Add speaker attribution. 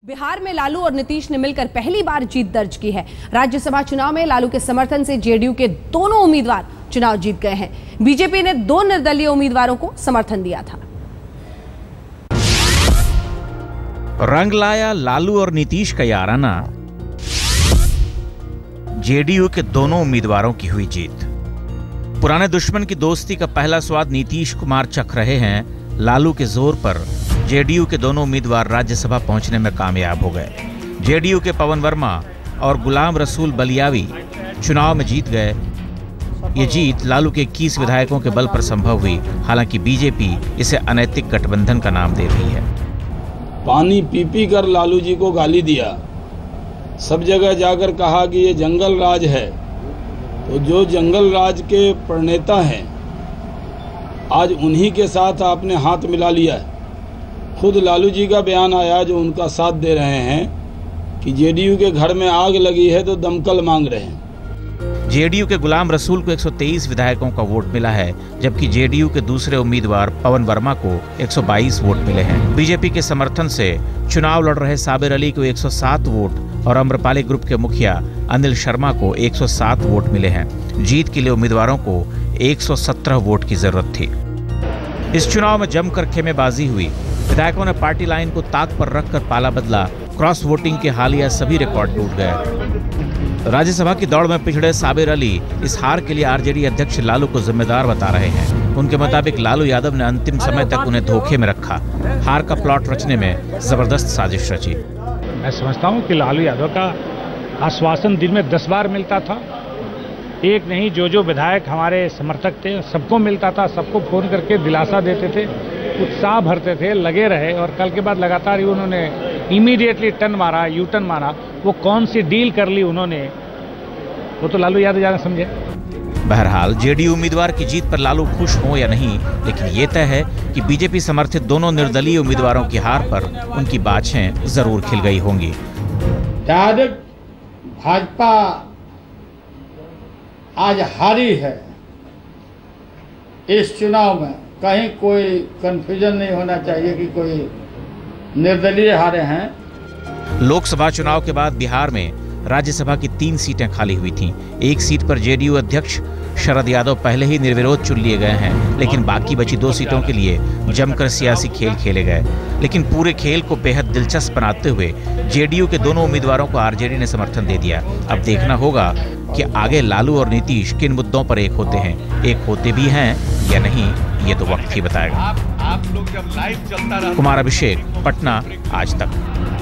Speaker 1: बिहार में लालू और नीतीश ने मिलकर पहली बार जीत दर्ज की है। राज्यसभा चुनाव में लालू के समर्थन से जेडीयू के दोनों उम्मीदवार चुनाव जीत गए हैं। बीजेपी ने 2 निर्दलीय उम्मीदवारों को समर्थन दिया था।
Speaker 2: रंग लाया लालू और नीतीश का याराना, जेडीयू के दोनों उम्मीदवारों की हुई जीत। पुराने दुश्मन की दोस्ती का पहला स्वाद नीतीश कुमार चख रहे हैं। लालू के जोर पर जेडीयू के दोनों उम्मीदवार राज्यसभा पहुंचने में कामयाब हो गए। जेडीयू के पवन वर्मा और गुलाम रसूल बलियावी चुनाव में जीत गए। ये जीत लालू के 21 विधायकों के बल पर संभव हुई। हालांकि बीजेपी इसे अनैतिक गठबंधन का नाम दे रही है।
Speaker 3: पानी पी पी कर लालू जी को गाली दिया, सब जगह जाकर कहा कि ये जंगल राज है। तो जो जंगल राज के प्रणेता हैं, आज उन्हीं के साथ आपने हाथ मिला लिया है। खुद लालू जी का बयान आया जो उनका साथ दे रहे हैं कि जेडीयू के घर में आग लगी है तो दमकल मांग रहे हैं।
Speaker 2: जेडीयू के गुलाम रसूल को 123 विधायकों का वोट मिला है, जबकि जेडीयू के दूसरे उम्मीदवार पवन वर्मा को 122 वोट मिले हैं। बीजेपी के समर्थन से चुनाव लड़ रहे साबिर अली को 107 वोट और अम्रपाली ग्रुप के मुखिया अनिल शर्मा को 107 वोट मिले हैं। जीत के लिए उम्मीदवारों को 117 वोट की जरूरत थी। इस चुनाव में जमकर खेमेबाजी हुई। विधायकों ने पार्टी लाइन को ताक पर रखकर पाला बदला। क्रॉस वोटिंग के हालिया सभी रिकॉर्ड टूट गए। राज्यसभा की दौड़ में पिछड़े साबिर अली इस हार के लिए आरजेडी अध्यक्ष लालू को जिम्मेदार बता रहे हैं। उनके मुताबिक लालू यादव ने अंतिम समय तक उन्हें धोखे में रखा। हार का प्लॉट रचने में जबरदस्त साजिश रची।
Speaker 4: मैं समझता हूँ कि लालू यादव का आश्वासन दिन में 10 बार मिलता था। एक नहीं, जो विधायक हमारे समर्थक थे सबको मिलता था, सबको फोन करके दिलासा देते थे, उत्साह भरते थे, लगे रहे। और कल के बाद लगातार ही उन्होंने इमीडिएटली टर्न मारा, यू टर्न मारा। वो कौन सी डील कर ली उन्होंने, वो तो लालू यादव ज्यादा समझे।
Speaker 2: बहरहाल जेडीयू उम्मीदवार की जीत पर लालू खुश हो या नहीं, लेकिन ये तय है कि बीजेपी समर्थित दोनों निर्दलीय उम्मीदवारों की हार पर उनकी बाछें जरूर खिल गई होंगी।
Speaker 5: डायरेक्ट भाजपा आज हारी है। इस चुनाव में कहीं कोई कंफ्यूजन नहीं होना चाहिए कि कोई निर्दलीय हारे हैं।
Speaker 2: लोकसभा चुनाव के बाद बिहार में राज्यसभा की 3 सीटें खाली हुई थीं। एक सीट पर जेडीयू अध्यक्ष शरद यादव पहले ही निर्विरोध चुन लिए गए हैं, लेकिन बाकी बची 2 सीटों के लिए जमकर सियासी खेल खेले गए। लेकिन पूरे खेल को बेहद दिलचस्प बनाते हुए जेडीयू के दोनों उम्मीदवारों को आरजेडी ने समर्थन दे दिया। अब देखना होगा कि आगे लालू और नीतीश किन मुद्दों पर एक होते हैं, एक होते भी हैं या नहीं, ये तो वक्त ही बताएगा।
Speaker 6: आप लोग जब लाइव चलता रहा।
Speaker 2: कुमार अभिषेक, पटना, आज तक।